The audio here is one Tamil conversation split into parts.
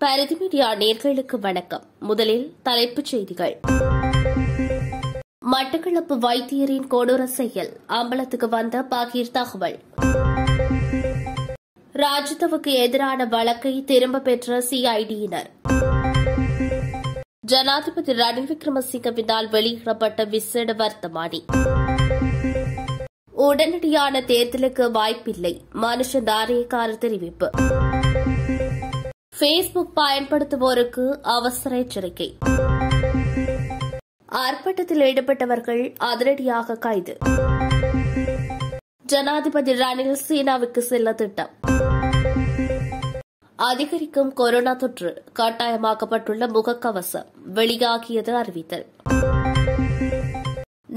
பரிதி மீடியா நேயர்களுக்கு வணக்கம். முதலில் தலைப்புச் செய்திகள். மட்டக்களப்பு வைத்தியரின் கொடூர செயல், அம்பலத்துக்கு வந்த பகீர் தகவல். ராஜிதவுக்கு எதிரான வழக்கை திரும்பப் பெற்ற சிஐடியினர். ஜனாதிபதி ரணில் விக்ரமசிங்கவினால் வெளியிடப்பட்ட விசேட வர்த்தமானி. உடனடியான தேர்தலுக்கு வாய்ப்பில்லை, மனுஷ நாணயக்கார தெரிவிப்பு. பேஸ்புக் பயன்படுத்துவோருக்கு அவசர எச்சரிக்கை. ஆர்ப்பாட்டத்தில் ஈடுபட்டவர்கள் அதிரடியாக கைது. ஜனாதிபதி ரணில் சீனாவுக்கு செல்ல திட்டம். அதிகரிக்கும் கொரோனா தொற்று, கட்டாயமாக்கப்பட்டுள்ள முகக்கவசம் வெளியாகியது அறிவித்தல்.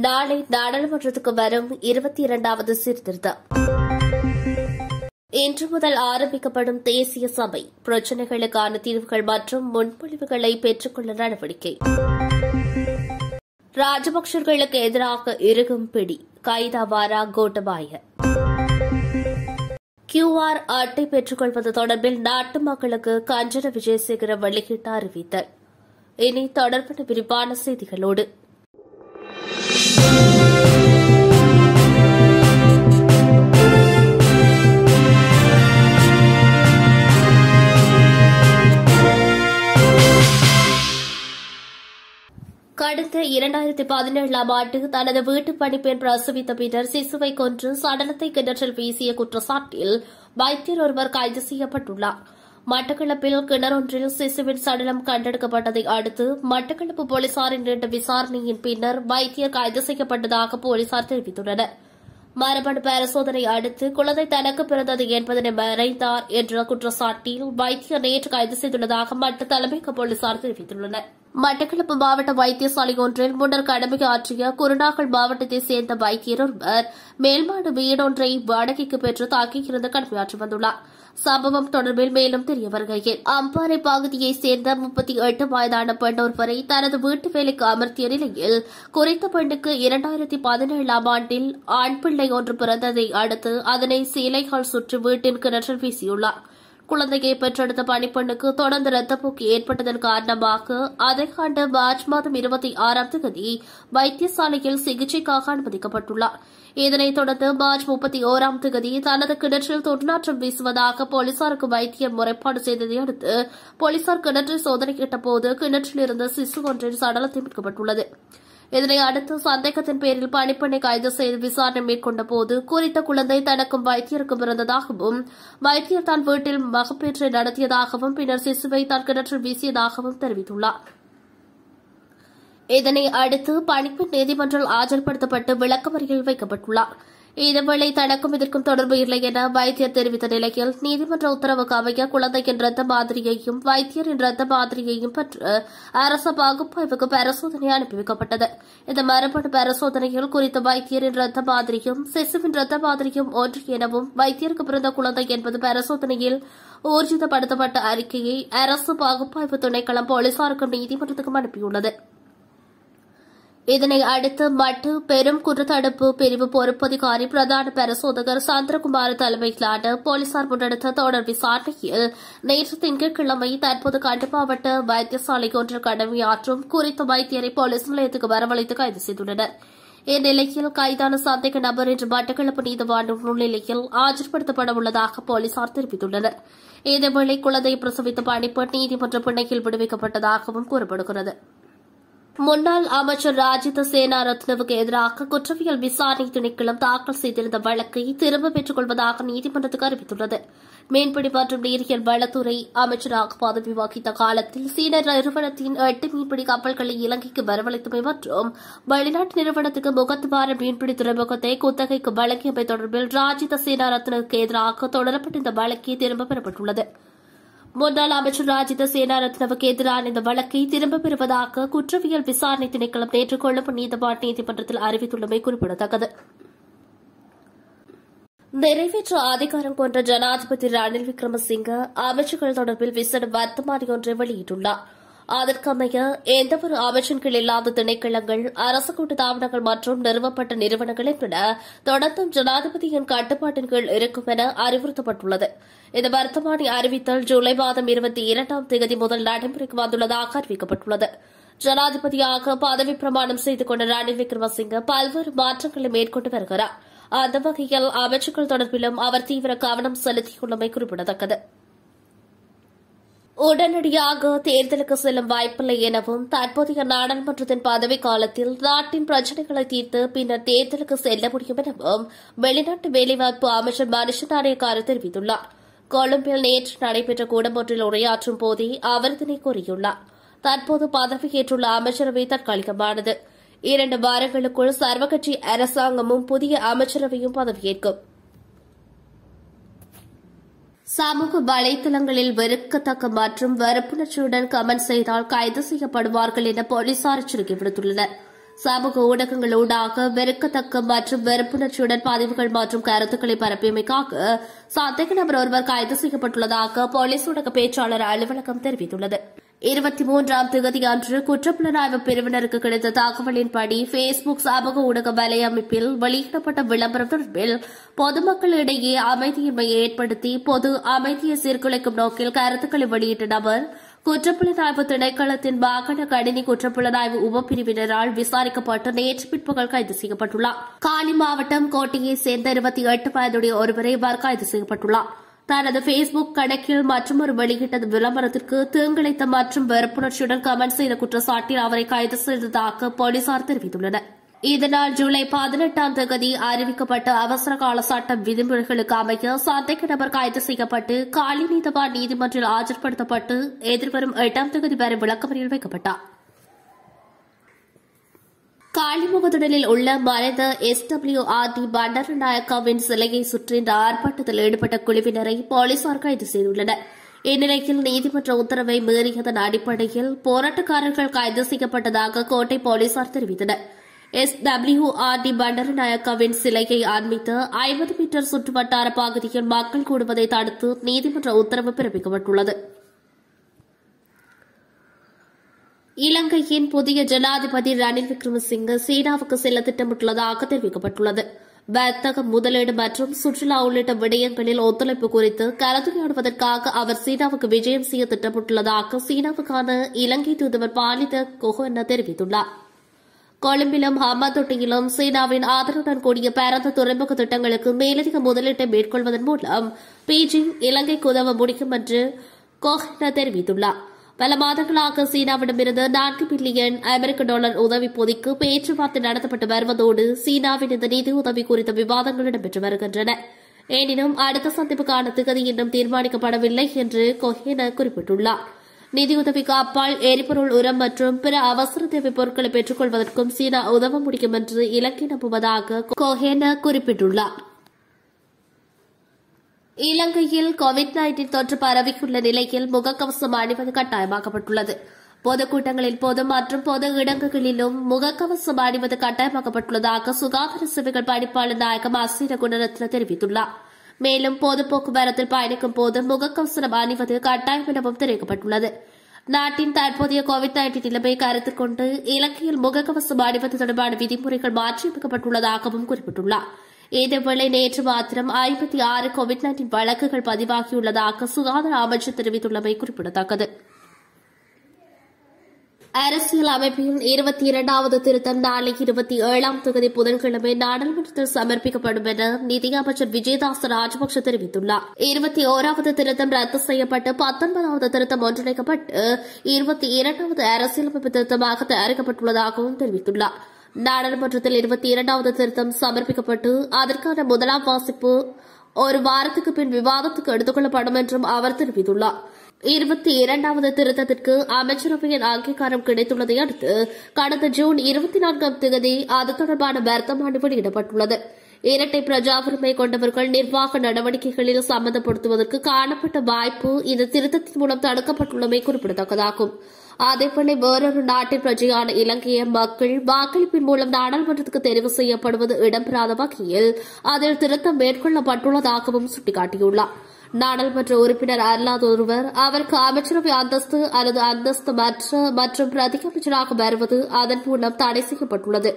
நாளை நாடாளுமன்றத்துக்கு வரும் 22வது சீர்திருத்தம். இன்று முதல் ஆரம்பிக்கப்படும் தேசிய சபை, பிரச்சினைகளுக்கான தீர்வுகள் மற்றும் முன்மொழிவுகளை பெற்றுக்கொள்ள நடவடிக்கை. ராஜபக்சர்களுக்கு எதிராக இறுகும் பிடி, கைதாவாரா கோட்டபாய. QR அட்டை பெற்றுக்கொள்வது தொடர்பில் நாட்டு மக்களுக்கு கஞ்சன விஜயசேகர வெளியிட்ட அறிவித்தல். இனி தொடர்பான விரிவான செய்திகளோடு கடந்த 2017ஆம் ஆண்டு தனது வீட்டு பணிப்பெண் பிரசவித்த பின்னர் சிசுவை கொன்று சடலத்தை கிணற்றில் வீசிய குற்றச்சாட்டில் வைத்தியர் ஒருவர் கைது செய்யப்பட்டுள்ளார். மட்டக்களப்பில் கிணறொன்றில் சிசுவின் சடலம் கண்டெடுக்கப்பட்டதை அடுத்து மட்டக்களப்பு போலீசாரின் நீண்ட விசாரணையின் பின்னர் வைத்தியர் கைது செய்யப்பட்டதாக போலீசார் தெரிவித்துள்ளனர். மரபணு பரிசோதனை அடுத்து குழந்தை தனக்கு பிறந்தது என்பதனை மறைந்தார் என்ற குற்றச்சாட்டில் வைத்தியர் நேற்று கைது செய்துள்ளதாக மட்ட தலைமையக போலீசார் தெரிவித்துள்ளனர். மட்டக்களப்பு மாவட்ட வைத்தியசாலை ஒன்றில் முன்னர் கடமையாற்றிய குருநாகல் மாவட்டத்தைச் சேர்ந்த வைத்தியர் ஒருவர் மேல்மாடு வீடொன்றை வாடகைக்கு பெற்று தாக்கியிருந்து கடமையாற்றி வந்துள்ளார். சம்பவம் தொடர்பில் மேலும் தெரிய வருகையில் அம்பாறை பகுதியைச் சேர்ந்த 38 வயதான பெண் ஒருவரை தனது வீட்டு வேலைக்கு அமர்த்திய நிலையில் குறித்த பெண்ணுக்கு 2017ஆம் ஆண்டில் ஆண் பிள்ளை ஒன்று பிறந்ததை அடுத்து அதனை சீலைகள் சுற்றி வீட்டின் கிணற்றில் வீசியுள்ளார். குழந்தையை பெற்றெடுத்த பணிப்பெண்ணுக்கு தொடர்ந்து ரத்தப்போக்கு ஏற்பட்டதன் காரணமாக அதே ஆண்டு மார்ச் மாதம் 26ஆம் தேதி வைத்தியசாலையில் சிகிச்சைக்காக அனுமதிக்கப்பட்டுள்ளார். இதனைத் தொடர்ந்து மார்ச் 31ஆம் தேதி தனது கிணற்றில் துர்நாற்றம் வீசுவதாக போலீசாருக்கு வைத்தியர் முறைப்பாடு செய்ததை அடுத்து போலீசார் கிணற்றில் சோதனையிட்டபோது கிணற்றில் இருந்த சிசு ஒன்றின் சடலத்தை மீட்கப்பட்டுள்ளது. இதனை அடுத்து சந்தேகத்தின் பேரில் பணிப்பெண்ணை கைது செய்து விசாரணை மேற்கொண்டபோது குறித்த குழந்தை தனக்கும் வைத்தியருக்கும் பிறந்ததாகவும் வைத்தியர் தான் வீட்டில் மகப்பேற்றை நடத்தியதாகவும் பின்னர் சிசுவை தான் கிணற்றில் வீசியதாகவும் தெரிவித்துள்ளார். இதனை அடுத்து பணிப்பெண் நீதிமன்றில் ஆஜர்படுத்தப்பட்டு விளக்கமறியலில் வைக்கப்பட்டுள்ளார். இதேவேளை தனக்கும் இதற்கும் தொடர்பு இல்லை என வைத்தியர் தெரிவித்த நிலையில் நீதிமன்ற உத்தரவுக்கு அமைய குழந்தையின் ரத்த மாதிரியையும் வைத்தியரின் ரத்த மாதிரியையும் பெற்று அரசு பகுப்பாய்வுக்கு பரிசோதனை அனுப்பி வைக்கப்பட்டது. இந்த மரபணு பரிசோதனையில் குறித்த வைத்தியரின் ரத்த மாதிரியும் சிசுவின் ரத்த மாதிரியும் ஒன்று எனவும் வைத்தியருக்கு பிறந்த குழந்தை என்பது பரிசோதனையில் ஊர்ஜிதப்படுத்தப்பட்ட அறிக்கையை அரசு பகுப்பாய்வு திணைக்களம் போலீசாருக்கும் நீதிமன்றத்துக்கும் அனுப்பியுள்ளது. இதனை அடுத்து மட்டு பெரும் குற்றத்தடுப்பு பிரிவு பொறுப்பதிகாரி பிரதான பரிசோதகர் சந்திரகுமார் தலைமையிலான போலீசார் முன்னெடுத்த தொடர் விசாரணையில் நேற்று திங்கட்கிழமை தற்போது கண்டி மாவட்ட வைத்தியசாலை ஒன்றில் கடமையாற்றும் குறித்த வைத்தியரை போலீஸ் நிலையத்துக்கு வரவழைத்து கைது செய்துள்ளனர். இந்நிலையில் கைதான சந்தேக நபர் இன்று மட்டக்களப்பு நீதிவான் முன்னிலையில் ஆஜர்படுத்தப்பட உள்ளதாக போலீசார் தெரிவித்துள்ளனர். இதேவேளை குழந்தையை பிரசவித்த பணிப்பெண் நீதிமன்ற பிணையில் விடுவிக்கப்பட்டதாகவும் கூறப்படுகிறது. முன்னாள் அமைச்சர் ராஜித சேனாரத்னவுக்கு எதிராக குற்றவியல் விசாரணை திணைக்களம் தாக்கல் செய்திருந்த வழக்கை திரும்பப் பெற்றுக் கொள்வதாக நீதிமன்றத்துக்கு அறிவித்துள்ளது. மீன்பிடி மற்றும் நீரியல் வளத்துறை அமைச்சராக பதவி வகித்த காலத்தில் சீன நிறுவனத்தின் 8 மீன்பிடி கப்பல்களை இலங்கைக்கு வரவழைத்தமை மற்றும் வெளிநாட்டு நிறுவனத்துக்கு முகத்துவார மீன்பிடி துறைமுகத்தை குத்தகைக்கு வழங்கியமை தொடர்பில் ராஜித சேனாரத்னவுக்கு எதிராக தொடரப்பட்ட இந்த வழக்கை திரும்பப் பெறப்பட்டுள்ளது. முன்னாள் அமைச்சர் ராஜித சேனாரத்னவுக்கு எதிரான இந்த வழக்கை திரும்பப் பெறுவதாக குற்றவியல் விசாரணை திணைக்களம் நேற்று கொழும்பு நீதவான் நீதிமன்றத்தில் அறிவித்துள்ளமை குறிப்பிடத்தக்கது. நிறைவேற்று அதிகாரம் கொண்ட ஜனாதிபதி ரணில் விக்ரமசிங்க அமைச்சர்கள் தொடர்பில் விசேட வர்த்தமானி ஒன்றை வெளியிட்டுள்ளார். அதற்கமைய எந்தவொரு அமைச்சின் கீழ் இல்லாத திணைக்களங்கள் அரசு கூட்டுத்தாபனங்கள் மற்றும் நிறுவப்பட்ட நிறுவனங்கள் என்பன தொடர்ந்தும் ஜனாதிபதியின் கட்டுப்பாட்டின் கீழ் இருக்கும் என அறிவுறுத்தப்பட்டுள்ளது. இந்த வர்த்தமானி அறிவித்தல் ஜூலை மாதம் 22ஆம் தேதி முதல் நடைமுறைக்கு வந்துள்ளதாக அறிவிக்கப்பட்டுள்ளது. ஜனாதிபதியாக பதவி பிரமாணம் செய்து கொண்ட ரணில் விக்ரமசிங்கே பல்வேறு மாற்றங்களை மேற்கொண்டு வருகிறார். அந்த வகையில் அமைச்சுக்கள் தொடர்பிலும் அவர் தீவிர கவனம் செலுத்தியுள்ளமை குறிப்பிடத்தக்கது. உடனடியாக தேர்தலுக்கு செல்லும் வாய்ப்பில்லை எனவும் தற்போதைய நாடாளுமன்றத்தின் பதவிக் காலத்தில் நாட்டின் பிரச்சினைகளை தீர்த்து பின்னர் தேர்தலுக்கு செல்ல முடியும் எனவும் வெளிநாட்டு வேலைவாய்ப்பு அமைச்சர் மனிஷ நாணயக்கார தெரிவித்துள்ளார். கொழும்பில் நேற்று நடைபெற்ற கூட்டம் ஒன்றில் உரையாற்றும் போதே அவர் இதனை கூறியுள்ளார். தற்போது பதவியேற்றுள்ள அமைச்சரவை தற்காலிகமானது. 2 வாரங்களுக்குள் சர்வகட்சி அரசாங்கமும் புதிய அமைச்சரவையும் பதவியேற்கும். சமூக வலைதளங்களில் வெறுக்கத்தக்க மற்றும் வெறுப்புணர்ச்சியுடன் கமெண்ட் செய்தால் கைது செய்யப்படுவார்கள் என போலீசார் எச்சரிக்கை விடுத்துள்ளனர். சமூக ஊடகங்களூடாக வெறுக்கத்தக்க மற்றும் வெறுப்புணர்ச்சியுடன் பதிவுகள் மற்றும் கருத்துக்களை பரப்பியமைக்காக சந்தேக நபர் ஒருவர் கைது செய்யப்பட்டுள்ளதாக போலீஸ் ஊடக பேச்சாளர் அலுவலகம் தெரிவித்துள்ளது. 23ஆம் தேதி அன்று குற்றப்புலனாய்வு பிரிவினருக்கு கிடைத்த தகவலின்படி பேஸ்புக் சமூக ஊடக வலையமைப்பில் வெளியிடப்பட்ட விளம்பரம் தொடர்பில் பொதுமக்களிடையே அமைதியின்மையை ஏற்படுத்தி பொது அமைதியை சீர்குலைக்கும் நோக்கில் கருத்துக்களை வெளியிட்ட நபர் குற்றப்புலனாய்வு திணைக்களத்தின் வாகன கணினி குற்றப்புலனாய்வு உபப்பிரிவினரால் விசாரிக்கப்பட்டு நேற்று பிற்பகல் கைது செய்யப்பட்டுள்ளார். காலி மாவட்டம் கோட்டையைச் சேர்ந்த 28 வயதுடைய ஒருவரை இவ்வாறு கைது செய்யப்பட்டுள்ளார். தனது பேஸ்புக் கணக்கில் மற்றொரு வெளியிட்ட விளம்பரத்திற்கு தீங்கிழைத்த மற்றும் வெறுப்புணர்ச்சியுடன் கமெண்ட் செய்த குற்றச்சாட்டில் அவரை கைது செய்ததாக போலீசார் தெரிவித்துள்ளனர். இதனால் ஜூலை 18ஆம் தேதி அறிவிக்கப்பட்ட அவசரகால சட்ட விதிமுறைகளுக்கு அமைய சந்தேக நபர் கைது செய்யப்பட்டு காலி நீதவான் நீதிமன்றில் ஆஜர்படுத்தப்பட்டு எதிர்வரும் 8ஆம் தேதி வரை விளக்கமறியல் வைக்கப்பட்டார். காளிமுகத்திடலில் உள்ள மறைந்த SWRD பண்டாரநாயக்காவின் சிலையை சுற்றி இந்த ஆர்ப்பாட்டத்தில் ஈடுபட்ட குழுவினரை போலீசார் கைது செய்துள்ளனர். இந்நிலையில் நீதிமன்ற உத்தரவை மீறியதன் அடிப்படையில் போராட்டக்காரர்கள் கைது செய்யப்பட்டதாக கோட்டை போலீசார் தெரிவித்தனர். SWRD பண்டாரநாயக்காவின் சிலையை அண்மித்து 50 மீட்டர் சுற்றுவட்டார பகுதியில் மக்கள் கூடுவதை தடுத்து நீதிமன்ற உத்தரவு பிறப்பிக்கப்பட்டுள்ளது. இலங்கையின் புதிய ஜனாதிபதி ரணில் விக்ரமசிங்கே சீனாவுக்கு செல்ல திட்டமிட்டுள்ளதாக தெரிவிக்கப்பட்டுள்ளது. வர்த்தகம், முதலீடு மற்றும் சுற்றுலா உள்ளிட்ட விடயங்களில் ஒத்துழைப்பு குறித்து கலந்துரையாடுவதற்காக அவர் சீனாவுக்கு விஜயம் செய்ய திட்டமிட்டுள்ளதாக சீனாவுக்கான இலங்கை தூதுவர் பாலித கொஹென தெரிவித்துள்ளார். கொழும்பிலும் ஹம்பாந்தோட்டையிலும் சீனாவின் ஆதரவுடன் கூடிய பரந்த துறைமுக திட்டங்களுக்கு மேலதிக முதலீட்டை மேற்கொள்வதன் மூலம் பீஜிங் இலங்கைக்கு உதவ முடியும் என்று கொஹென தெரிவித்துள்ளார். பல மாதங்களாக சீனாவிடமிருந்து $4 பில்லியன் $1 உதவி பொதிக்கு பேச்சுவார்த்தை நடத்தப்பட்டு வருவதோடு சீனாவின் இந்த நிதி உதவி குறித்த விவாதங்கள் இடம்பெற்று வருகின்றன. எனினும் அடுத்த சந்திப்புக்கான திகதி இன்னும் தீர்மானிக்கப்படவில்லை என்று கொஹென குறிப்பிட்டுள்ளார். நிதியுதவிக்கு அப்பால் எரிபொருள், உரம் மற்றும் பிற அவசர தேவை பொருட்களை பெற்றுக் கொள்வதற்கும் சீனா உதவ முடியும் என்று இலங்கை நம்புவதாக கொஹென குறிப்பிட்டுள்ளார். இலங்கையில் COVID-19 தொற்று பரவியுள்ள நிலையில் முகக்கவசம் அணிவது கட்டாயமாக்கப்பட்டுள்ளது. பொதுக்கூட்டங்களில் பொது மற்றும் பொது இடங்களிலும் முகக்கவசம் அணிவது கட்டாயமாக்கப்பட்டுள்ளதாக சுகாதார சேவைகள் பணிப்பாளர் நாயகம் அசீர குணரத்ன தெரிவித்துள்ளார். மேலும் பொது போக்குவரத்தில் பயணிக்கும் போது முகக்கவசம் அணிவது கட்டாயம் எனவும் தெரிவிக்கப்பட்டுள்ளது. நாட்டின் தற்போதைய COVID-19 நிலைமை கருத்தில் கொண்டு இலங்கையில் முகக்கவசம் அணிவது தொடர்பான விதிமுறைகள் மாற்றியமைக்கப்பட்டுள்ளதாகவும் குறிப்பிட்டுள்ளார். இதேவேளை நேற்று மாத்திரம் 56 COVID-19 வழக்குகள் பதிவாகியுள்ளதாக சுகாதார அமைச்சர் தெரிவித்துள்ளமை குறிப்பிடத்தக்கது. அரசியல் அமைப்பின் 22வது திருத்தம் நாளை 27ஆம் தேதி புதன்கிழமை நாடாளுமன்றத்தில் சமர்ப்பிக்கப்படும் என நிதியமைச்சர் விஜயதாச ராஜபக்ஷ தெரிவித்துள்ளார். 21வது திருத்தம் ரத்து செய்யப்பட்டு 19வது திருத்தம் ஒன்றிணைக்கப்பட்டு 22வது அரசியலமைப்பு திருத்தமாக தயாரிக்கப்பட்டுள்ளதாகவும் தெரிவித்துள்ளார். நாடாளுமன்றத்தில் 22வது திருத்தம் சமர்ப்பிக்கப்பட்டு அதற்கான முதலாம் வாசிப்பு ஒரு வாரத்துக்கு பின் விவாதத்துக்கு எடுத்துக் கொள்ளப்படும் என்றும் அவர் தெரிவித்துள்ளார். 22வது திருத்தத்திற்கு அமைச்சரவையின் அங்கீகாரம் கிடைத்துள்ளதை அடுத்து கடந்த ஜூன் 24ஆம் தேதி அது தொடர்பான வர்த்தமானி வெளியிடப்பட்டுள்ளது. இரட்டை பிரஜா உரிமை கொண்டவர்கள் நிர்வாக நடவடிக்கைகளில் சம்பந்தப்படுத்துவதற்கு காணப்பட்ட வாய்ப்பு இந்த திருத்தத்தின் மூலம் தடுக்கப்பட்டுள்ளமை குறிப்பிடத்தக்கதாகும். அதேபோல வேறொரு நாட்டின் பிரஜையான இலங்கைய மக்கள் வாக்களிப்பின் மூலம் நாடாளுமன்றத்துக்கு தெரிவு செய்யப்படுவது இடம்பெறாத வகையில் அதில் திருத்தம் மேற்கொள்ளப்பட்டுள்ளதாகவும் சுட்டிக்காட்டியுள்ளார். நாடாளுமன்ற உறுப்பினர் அல்லாத ஒருவர் அவருக்கு அமைச்சரவை அந்தஸ்து அல்லது அந்தஸ்து மற்றும் பிரதி அமைச்சராக வருவது அதன் மூலம் தடை செய்யப்பட்டுள்ளது.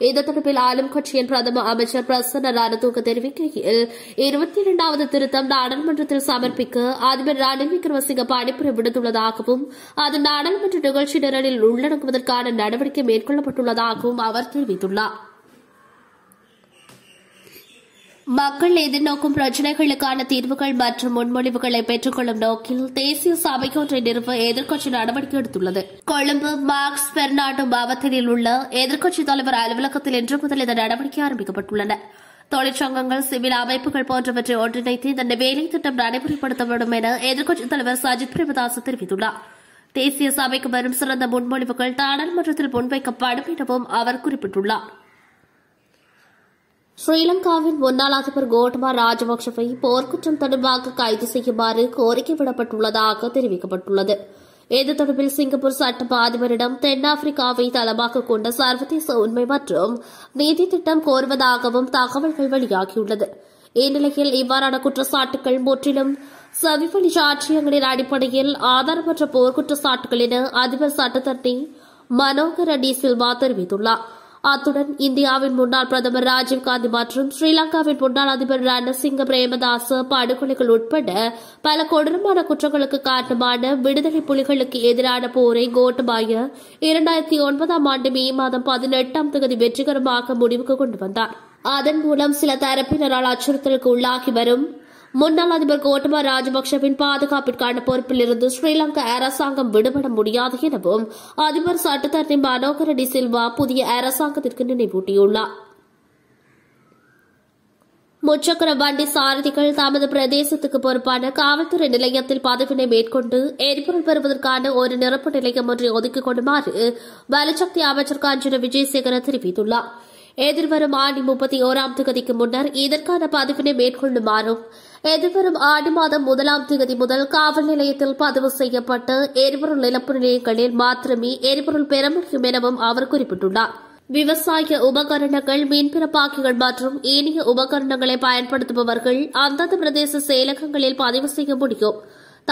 இந்த தொடர்பில் ஆளும் கட்சியின் பிரதம அமைச்சர் பிரசன்ன ரணதுங்க தெரிவிக்கையில் 22வது திருத்தம் நாடாளுமன்றத்தில் சமர்ப்பிக்க அதிபர் ரணில் விக்ரமசிங்க பணிப்புரை விடுத்துள்ளதாகவும் அது நாடாளுமன்ற நிகழ்ச்சி நிரலில் உள்ளடங்குவதற்கான நடவடிக்கை மேற்கொள்ளப்பட்டுள்ளதாகவும் அவர் தெரிவித்துள்ளார். மக்கள் எதிர்நோக்கும் பிரச்சினைகளுக்கான தீர்வுகள் மற்றும் முன்மொழிவுகளை பெற்றுக் கொள்ளும் நோக்கில் தேசிய சபை ஒன்றை நிறுவ எதிர்க்கட்சி நடவடிக்கை எடுத்துள்ளது. கொழும்பு மார்க்ஸ் பெர்னாண்டோ மாவட்டத்தில் உள்ள எதிர்க்கட்சித் தலைவர் அலுவலகத்தில் இன்று முதல் இந்த நடவடிக்கை ஆரம்பிக்கப்பட்டுள்ளன. தொழிற்சங்கங்கள், சிவில் அமைப்புகள் போன்றவற்றை ஒன்றிணைத்து இந்த வேலை திட்டம் நடைமுறைப்படுத்தப்படும் என எதிர்க்கட்சித் தலைவர் சஜித் பிரேமதாச தெரிவித்துள்ளார். தேசிய சபைக்கு வரும் சிறந்த முன்மொழிவுகள் நாடாளுமன்றத்தில் முன்வைக்கப்படும் எனவும் அவர் குறிப்பிட்டுள்ளார். ஸ்ரீலங்காவின் முன்னாள் அதிபர் கோட்டபா ராஜபக்சவை போர்க்குற்றம் தொடர்பாக கைது செய்யுமாறு கோரிக்கை விடப்பட்டுள்ளதாக தெரிவிக்கப்பட்டுள்ளது. இது தொடர்பில் சிங்கப்பூர் சட்ட அதிபரிடம் தென்னாப்பிரிக்காவை தளமாக கொண்ட சர்வதேச உண்மை மற்றும் நீதி திட்டம் கோருவதாகவும் தகவல்கள் வெளியாகியுள்ளது. இந்நிலையில் இவ்வாறான குற்றச்சாட்டுகள் முற்றிலும் செவிவழி சாட்சியங்களின் அடிப்படையில் ஆதாரமற்ற போர்க்குற்றச்சாட்டுகள் என அதிபர் சட்டத்தரணி மனோகர டி சில்வா தெரிவித்துள்ளார். அத்துடன் இந்தியாவின் முன்னாள் பிரதமர் ராஜீவ்காந்தி மற்றும் ஸ்ரீலங்காவின் முன்னாள் அதிபர் ரணசிங்க பிரேமதாச படுகொலைகள் உட்பட பல கொடூரமான குற்றங்களுக்கு காரணமான விடுதலை புலிகளுக்கு எதிரான போரை கோட்டபாய 2009ஆம் ஆண்டு மே மாதம் 18ஆம் தேதி வெற்றிகரமாக முடிவுக்கு கொண்டு வந்தார். அதன் மூலம் சில தரப்பினரால் அச்சுறுத்தலுக்கு உள்ளாகி வரும் முன்னாள் அதிபர் கோட்டபா ராஜபக்சவின் பாதுகாப்பிற்கான பொறுப்பில் இருந்து ஸ்ரீலங்கா அரசாங்கம் விடுபட முடியாது எனவும் அதிபர் சட்டத்தரணி மனோகர டி சில்வா புதிய அரசாங்கத்திற்கு நினைவூட்டியுள்ளார். முச்சக்கர வண்டி சாரதிகள் தமது பிரதேசத்துக்கு பொறுப்பான காவல்துறை நிலையத்தில் பதவினை மேற்கொண்டு எரிபொருள் பெறுவதற்கான ஒரு நிரப்பு நிலையம் ஒன்றை ஒதுக்கிக் கொள்ளுமாறு வலுசக்தி அமைச்சர் காஞ்சன விஜயசேகர தெரிவித்துள்ளார். எதிர்வரும் ஆண்டு 31ஆம் தேதிக்கு முன்னர் இதற்கான பதிவினை மேற்கொள்ளுமாறும் எதிர்வரும் ஆண்டு மாதம் 1ஆம் தேதி முதல் காவல் நிலையத்தில் பதிவு செய்யப்பட்ட எரிபொருள் நிரப்பு நிலையங்களில் மாத்திரமே எரிபொருள் பெற முடியும் எனவும் அவர் குறிப்பிட்டுள்ளார். விவசாய உபகரணங்கள், மீன்பிறப்பாக்கிகள் மற்றும் ஏனைய உபகரணங்களை பயன்படுத்துபவர்கள் அந்தந்த பிரதேச செயலகங்களில் பதிவு செய்ய முடியும்.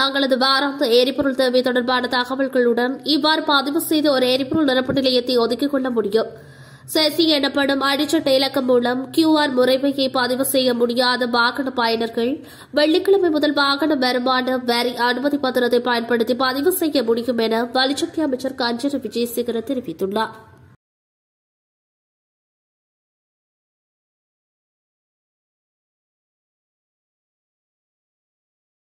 தங்களது வாராந்த எரிபொருள் தேவை தொடர்பான தகவல்களுடன் இவ்வாறு பதிவு செய்து ஒரு எரிபொருள் நிரப்பு நிலையத்தை ஒதுக்கிக் கொள்ள முடியும். செசி எனப்படும் அடிச்சட்ட இலக்கம் மூலம் QR முறைமையை பதிவு செய்ய முடியாத வாகன பயனர்கள் வெள்ளிக்கிழமை முதல் வாகன வருமான வரி அனுமதி பத்திரத்தை பயன்படுத்தி பதிவு செய்ய முடியும் என வலுசக்தி அமைச்சர் காஞ்சன விஜயசேகர தெரிவித்துள்ளார்.